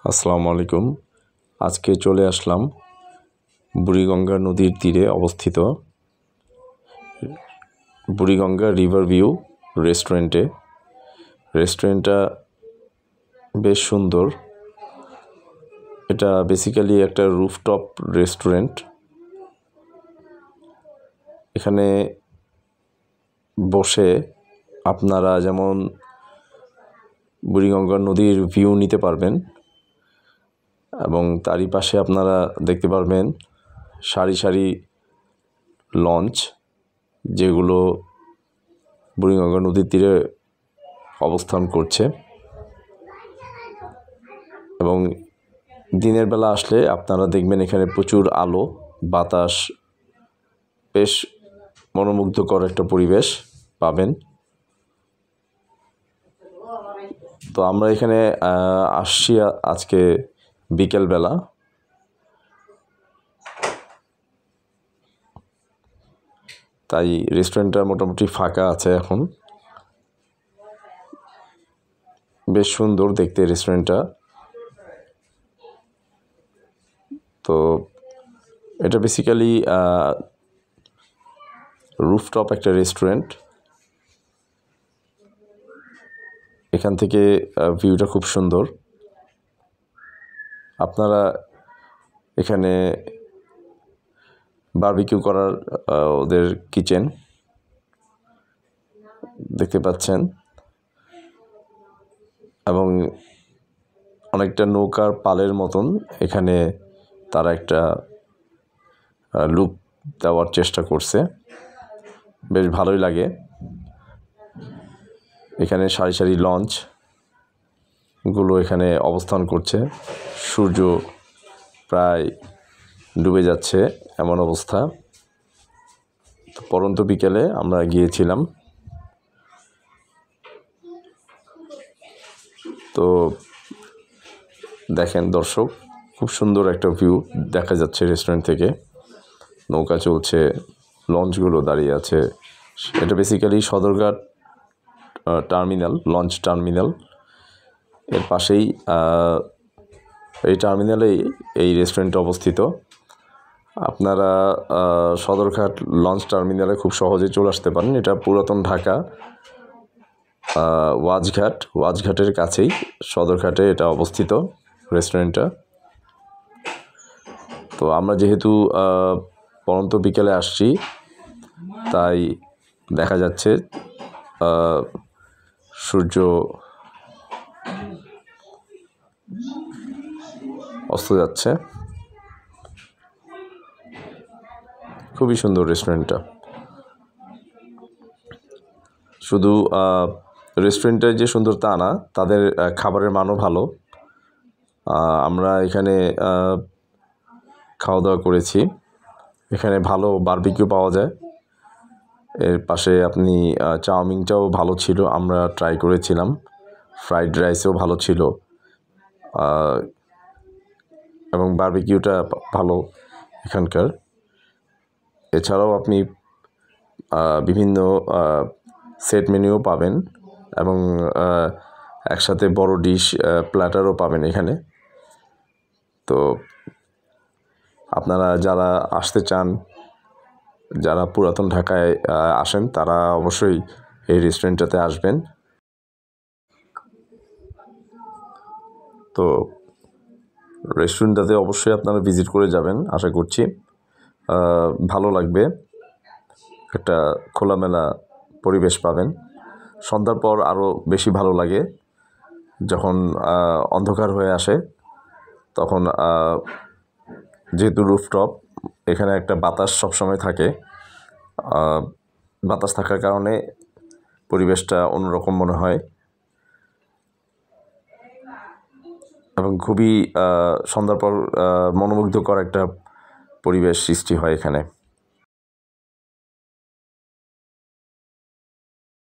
আসসালামু আলাইকুম। আজকে চলে আসলাম বুড়িগঙ্গা নদীর তীরে অবস্থিত বুড়িগঙ্গা রিভার ভিউ রেস্টুরেন্টে। রেস্টুরেন্টটা বেশ সুন্দর। এটা বেসিক্যালি একটা রুফটপ রেস্টুরেন্ট। এখানে বসে আপনারা যেমন বুড়িগঙ্গা নদীর ভিউ নিতে পারবেন এবং তারই পাশে আপনারা দেখতে পারবেন সারি সারি লঞ্চ, যেগুলো বুড়িগঙ্গা নদীর তীরে অবস্থান করছে। এবং দিনের বেলা আসলে আপনারা দেখবেন এখানে প্রচুর আলো, বাতাস, বেশ মনোমুগ্ধকর একটা পরিবেশ পাবেন। তো আমরা এখানে আসছি আজকে বিকেলবেলা। তাই রেস্টুরেন্টটা মোটামুটি ফাঁকা আছে এখন। বেশ সুন্দর দেখতে রেস্টুরেন্টটা। তো এটা বেসিক্যালি রুফটপ একটা রেস্টুরেন্ট। এখান থেকে ভিউটা খুব সুন্দর। আপনারা এখানে বারবিকিউ করার ওদের কিচেন দেখতে পাচ্ছেন এবং অনেকটা নৌকার পালের মতন এখানে তারা একটা লুক দেওয়ার চেষ্টা করছে। বেশ ভালোই লাগে। এখানে সারি সারি লঞ্চগুলো এখানে অবস্থান করছে। সূর্য প্রায় ডুবে যাচ্ছে এমন অবস্থা। তো পরন্ত বিকেলে আমরা গিয়েছিলাম। তো দেখেন দর্শক, খুব সুন্দর একটা ভিউ দেখা যাচ্ছে রেস্টুরেন্ট থেকে। নৌকা চলছে, লঞ্চগুলো দাঁড়িয়ে আছে। এটা basically Sadarghat terminal, launch terminal. এর পাশেই এই টার্মিনালেই এই রেস্টুরেন্টটা অবস্থিত। আপনারা সদরঘাট লঞ্চ টার্মিনালে খুব সহজে চলে আসতে পারেন। এটা পুরাতন ঢাকা ওয়াজঘাটের কাছেই সদরঘাটে এটা অবস্থিত রেস্টুরেন্টটা। তো আমরা যেহেতু পরন্ত বিকেলে আসছি, তাই দেখা যাচ্ছে সূর্য অস্ত যাচ্ছে। খুবই সুন্দর রেস্টুরেন্টটা। শুধু রেস্টুরেন্টের যে সুন্দর তা না, তাদের খাবারের মানও ভালো। আমরা এখানে খাওয়া দাওয়া করেছি। এখানে ভালো বারবিকিউ পাওয়া যায়। এর পাশে আপনি চাউমিনটাও ভালো ছিল, আমরা ট্রাই করেছিলাম। ফ্রাইড রাইসও ভালো ছিল এবং বারবিকিউটা ভালো এখানকার। এছাড়াও আপনি বিভিন্ন সেট মেনুও পাবেন এবং একসাথে বড় ডিশ প্ল্যাটারও পাবেন এখানে। তো আপনারা যারা আসতে চান, যারা পুরাতন ঢাকায় আসেন, তারা অবশ্যই এই রেস্টুরেন্টটাতে আসবেন। তো রেস্টুরেন্টটাতে অবশ্যই আপনারা ভিজিট করে যাবেন, আশা করছি ভালো লাগবে। একটা খোলামেলা পরিবেশ পাবেন। সন্ধ্যার পর আরও বেশি ভালো লাগে, যখন অন্ধকার হয়ে আসে। তখন যেহেতু রুফটপ, এখানে একটা বাতাস সবসময় থাকে। বাতাস থাকার কারণে পরিবেশটা অন্যরকম মনে হয় এবং খুবই সন্ধ্যার পর মনোমুগ্ধকর একটা পরিবেশ সৃষ্টি হয় এখানে।